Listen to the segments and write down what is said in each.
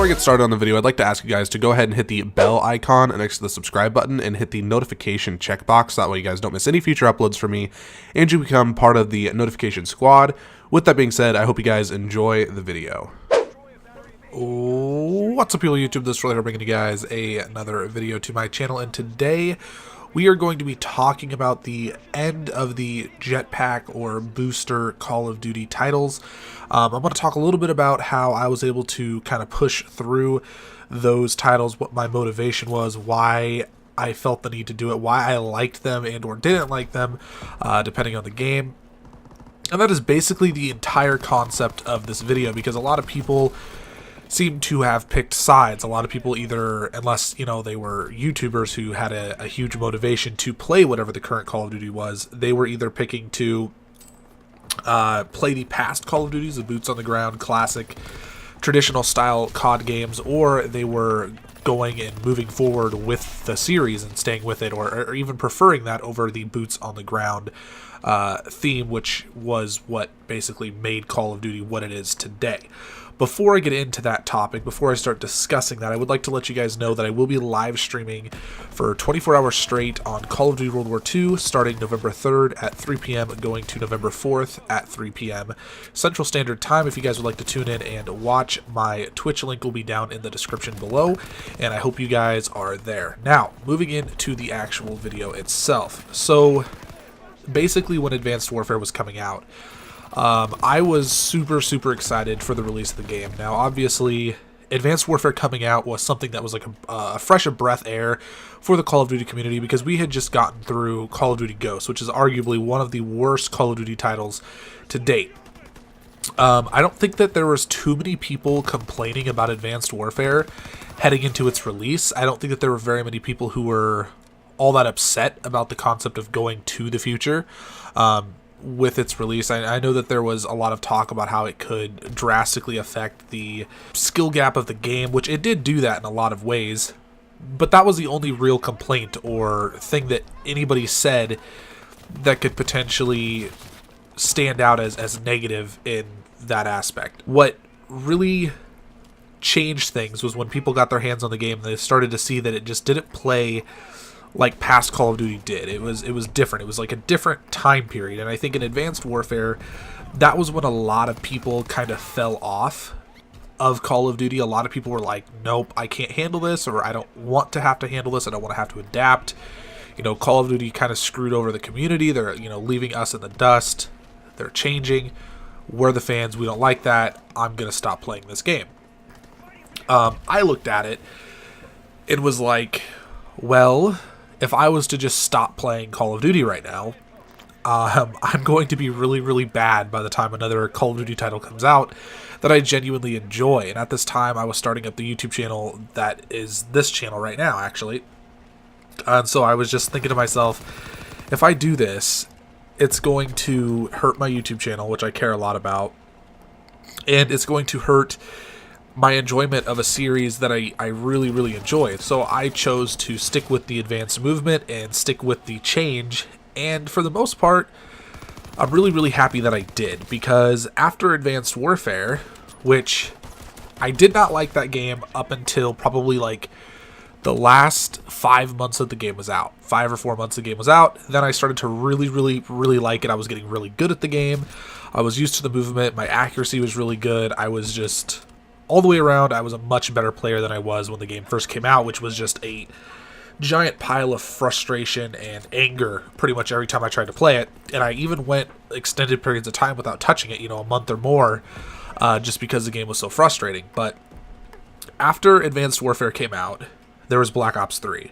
Before I get started on the video, I'd like to ask you guys to go ahead and hit the bell icon next to the subscribe button and hit the notification checkbox. That way you guys don't miss any future uploads from me and you become part of the notification squad. With that being said, I hope you guys enjoy the video. What's up, people of YouTube? This is Driftor bringing you guys another video to my channel, and today we are going to be talking about the end of the jetpack or booster Call of Duty titles. I'm going to talk a little bit about how I was able to kind of push through those titles, what my motivation was, why I felt the need to do it, why I liked them and or didn't like them, depending on the game. And that is basically the entire concept of this video, because a lot of people seem to have picked sides. A lot of people either, unless, you know, they were YouTubers who had a huge motivation to play whatever the current Call of Duty was, they were either picking to play the past Call of Duties, the boots on the ground, classic, traditional style COD games, or they were going and moving forward with the series and staying with it, or even preferring that over the boots on the ground theme, which was what basically made Call of Duty what it is today. Before I get into that topic, before I start discussing that, I would like to let you guys know that I will be live streaming for 24 hours straight on Call of Duty World War II, starting November 3rd at 3 p.m., going to November 4th at 3 p.m. Central Standard Time. If you guys would like to tune in and watch, my Twitch link will be down in the description below, and I hope you guys are there. Now, moving into the actual video itself. So, basically when Advanced Warfare was coming out, I was super excited for the release of the game. Now, obviously, Advanced Warfare coming out was something that was like a fresh of breath air for the Call of Duty community, because we had just gotten through Call of Duty Ghosts, which is arguably one of the worst Call of Duty titles to date. I don't think that there was too many people complaining about Advanced Warfare heading into its release. I don't think that there were very many people who were all that upset about the concept of going to the future. With its release, I know that there was a lot of talk about how it could drastically affect the skill gap of the game, which it did do that in a lot of ways, but that was the only real complaint or thing that anybody said that could potentially stand out as negative in that aspect. What really changed things was when people got their hands on the game, they started to see that it just didn't play like past Call of Duty did. It was different. It was like a different time period, and I think in Advanced Warfare, that was when a lot of people kind of fell off of Call of Duty. A lot of people were like, nope, I can't handle this, or I don't want to have to handle this, I don't want to have to adapt. You know, Call of Duty kind of screwed over the community. They're, you know, leaving us in the dust. They're changing. We're the fans. We don't like that. I'm going to stop playing this game. I looked at it and was like, well, if I was to just stop playing Call of Duty right now, I'm going to be really bad by the time another Call of Duty title comes out that I genuinely enjoy. And at this time, I was starting up the YouTube channel that is this channel right now, actually. And so I was just thinking to myself, if I do this, it's going to hurt my YouTube channel, which I care a lot about, and it's going to hurt my enjoyment of a series that I really enjoy. So I chose to stick with the advanced movement and stick with the change, and for the most part, I'm really happy that I did, because after Advanced Warfare, which I did not like that game up until probably like the last 5 months that the game was out. 5 or 4 months the game was out, then I started to really like it. I was getting really good at the game. I was used to the movement, my accuracy was really good. I was just, all the way around, I was a much better player than I was when the game first came out, which was just a giant pile of frustration and anger pretty much every time I tried to play it. And I even went extended periods of time without touching it, you know, a month or more, just because the game was so frustrating. But after Advanced Warfare came out, there was Black Ops 3.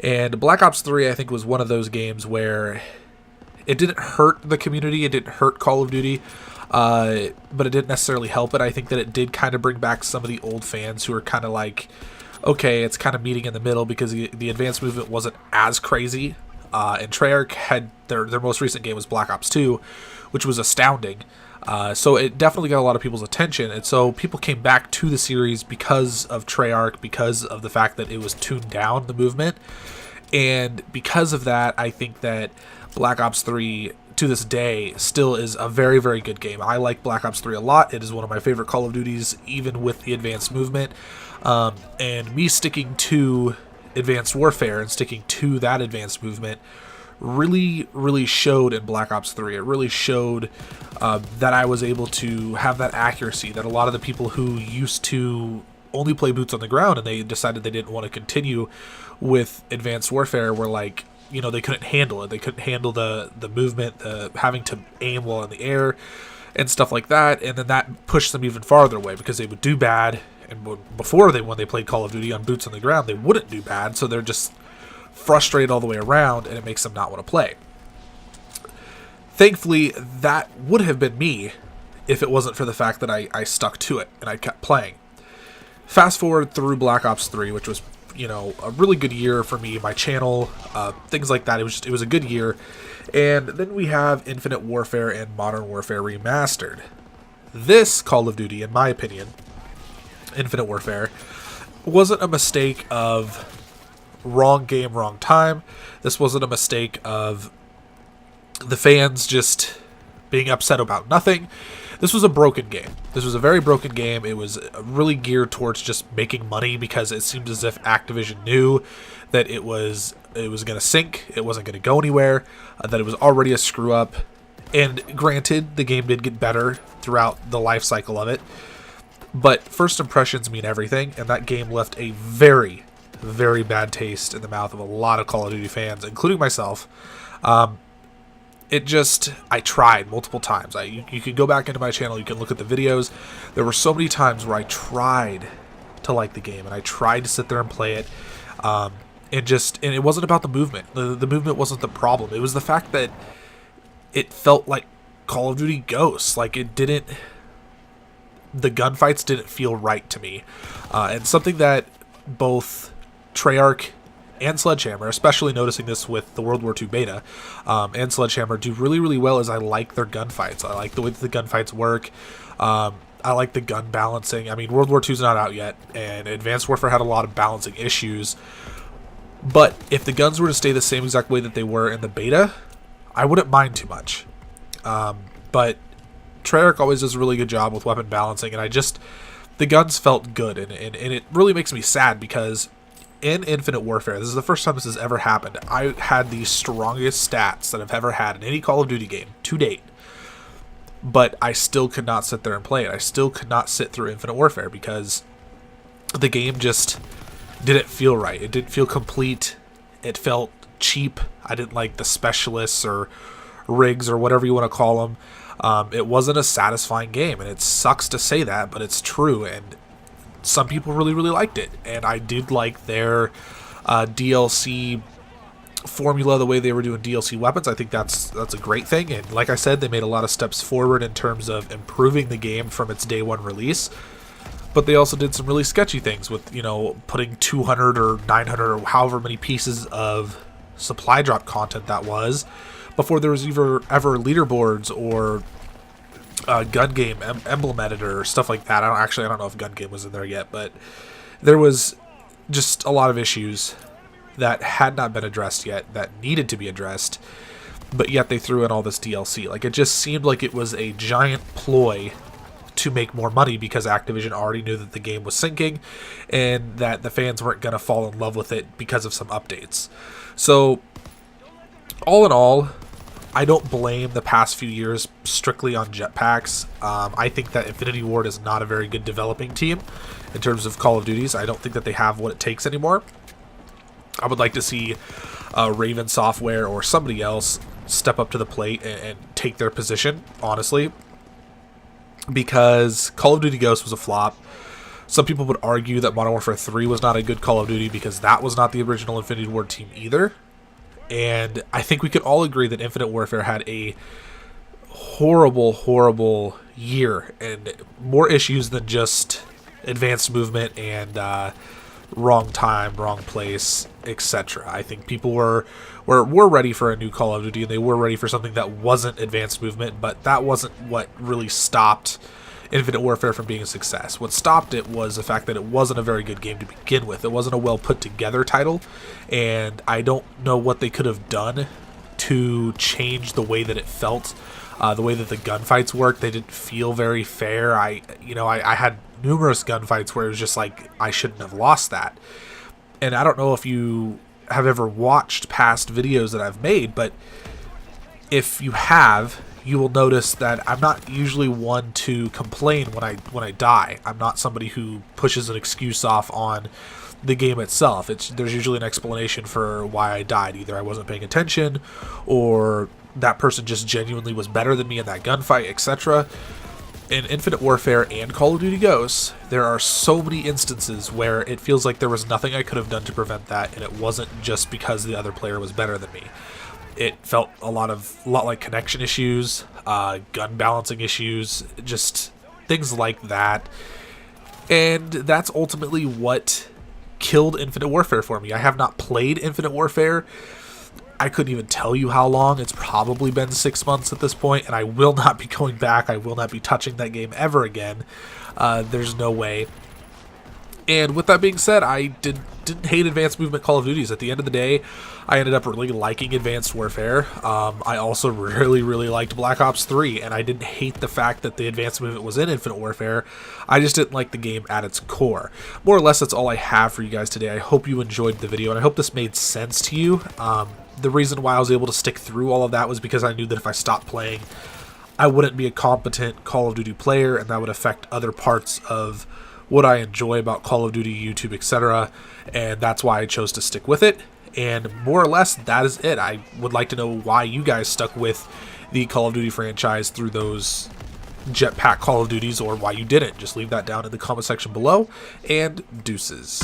And Black Ops 3, I think, was one of those games where it didn't hurt the community, it didn't hurt Call of Duty, but it didn't necessarily help it. I think that it did kind of bring back some of the old fans who were kind of like, okay, it's kind of meeting in the middle, because the advanced movement wasn't as crazy. And Treyarch had their most recent game was Black Ops 2, which was astounding. So it definitely got a lot of people's attention, and so people came back to the series because of Treyarch, because of the fact that it was tuned down, the movement. And because of that, I think that Black Ops 3 to this day still is a very, very good game. I like Black Ops 3 a lot. It is one of my favorite Call of Duties, even with the advanced movement. And me sticking to Advanced Warfare and sticking to that advanced movement really, really showed in Black Ops 3. It really showed that I was able to have that accuracy that a lot of the people who used to only play boots on the ground and they decided they didn't want to continue with Advanced Warfare were like, you know, they couldn't handle it. They couldn't handle the movement, the having to aim while in the air and stuff like that. And then that pushed them even farther away because they would do bad. And before when they played Call of Duty on boots on the ground, they wouldn't do bad. So they're just frustrated all the way around, and it makes them not want to play. Thankfully, that would have been me if it wasn't for the fact that I stuck to it and I kept playing. Fast forward through Black Ops 3, which was, you know, a really good year for me, my channel, things like that. It was a good year. And then we have Infinite Warfare and Modern Warfare Remastered. This Call of Duty, in my opinion, Infinite Warfare, wasn't a mistake of wrong game, wrong time. This wasn't a mistake of the fans just being upset about nothing. This was a broken game. This was a very broken game. It was really geared towards just making money because it seemed as if Activision knew that it was going to sink, it wasn't going to go anywhere, that it was already a screw up. And granted, the game did get better throughout the life cycle of it, but first impressions mean everything, and that game left a very, very bad taste in the mouth of a lot of Call of Duty fans, including myself. I tried multiple times. You can go back into my channel, you can look at the videos. There were so many times where I tried to like the game, and I tried to sit there and play it. And it wasn't about the movement. The movement wasn't the problem. It was the fact that it felt like Call of Duty Ghosts. Like the gunfights didn't feel right to me. And something that both Treyarch and Sledgehammer, especially noticing this with the World War II beta, and Sledgehammer do really, really well is I like their gunfights. I like the way that the gunfights work. I like the gun balancing. I mean, World War II is not out yet, and Advanced Warfare had a lot of balancing issues. But if the guns were to stay the same exact way that they were in the beta, I wouldn't mind too much. But Treyarch always does a really good job with weapon balancing, and the guns felt good, and it really makes me sad because in Infinite Warfare, this is the first time this has ever happened, I had the strongest stats that I've ever had in any Call of Duty game to date, but I still could not sit there and play it. I still could not sit through Infinite Warfare because the game just didn't feel right. It didn't feel complete. It felt cheap. I didn't like the specialists or rigs or whatever you want to call them. It wasn't a satisfying game, and it sucks to say that, but it's true, and some people really, really liked it, and I did like their DLC formula, the way they were doing DLC weapons. I think that's a great thing, and like I said, they made a lot of steps forward in terms of improving the game from its day one release, but they also did some really sketchy things with, you know, putting 200 or 900 or however many pieces of supply drop content that was before there was ever leaderboards or gun game emblem editor or stuff like that. I don't know if gun game was in there yet, but there was just a lot of issues that had not been addressed yet that needed to be addressed, but yet they threw in all this DLC. Like, it just seemed like it was a giant ploy to make more money because Activision already knew that the game was sinking and that the fans weren't going to fall in love with it because of some updates. So all in all, I don't blame the past few years strictly on jetpacks. I think that Infinity Ward is not a very good developing team in terms of Call of Duties. I don't think that they have what it takes anymore. I would like to see Raven Software or somebody else step up to the plate and take their position, honestly, because Call of Duty Ghosts was a flop. Some people would argue that Modern Warfare 3 was not a good Call of Duty because that was not the original Infinity Ward team either. And I think we could all agree that Infinite Warfare had a horrible, horrible year and more issues than just advanced movement and wrong time, wrong place, etc. I think people were ready for a new Call of Duty, and they were ready for something that wasn't advanced movement, but that wasn't what really stopped Infinite Warfare from being a success. What stopped it was the fact that it wasn't a very good game to begin with. It wasn't a well put together title, and I don't know what they could have done 2 changed the way that it felt, the way that the gunfights worked. They didn't feel very fair. I had numerous gunfights where it was just like, I shouldn't have lost that. And I don't know if you have ever watched past videos that I've made, but if you have, you will notice that I'm not usually one to complain when I die. I'm not somebody who pushes an excuse off on the game itself. There's usually an explanation for why I died. Either I wasn't paying attention, or that person just genuinely was better than me in that gunfight, etc. In Infinite Warfare and Call of Duty Ghosts, there are so many instances where it feels like there was nothing I could have done to prevent that, and it wasn't just because the other player was better than me. It felt a lot like connection issues, gun balancing issues, just things like that. And that's ultimately what killed Infinite Warfare for me. I have not played Infinite Warfare. I couldn't even tell you how long. It's probably been 6 months at this point, and I will not be going back. I will not be touching that game ever again. There's no way. And with that being said, I didn't hate Advanced Movement Call of Duties. At the end of the day, I ended up really liking Advanced Warfare. I also really liked Black Ops 3, and I didn't hate the fact that the Advanced Movement was in Infinite Warfare. I just didn't like the game at its core. More or less, that's all I have for you guys today. I hope you enjoyed the video, and I hope this made sense to you. The reason why I was able to stick through all of that was because I knew that if I stopped playing, I wouldn't be a competent Call of Duty player, and that would affect other parts of what I enjoy about Call of Duty, YouTube, etc. And that's why I chose to stick with it. And more or less, that is it. I would like to know why you guys stuck with the Call of Duty franchise through those jetpack Call of Duties, or why you didn't. Just leave that down in the comment section below, and deuces.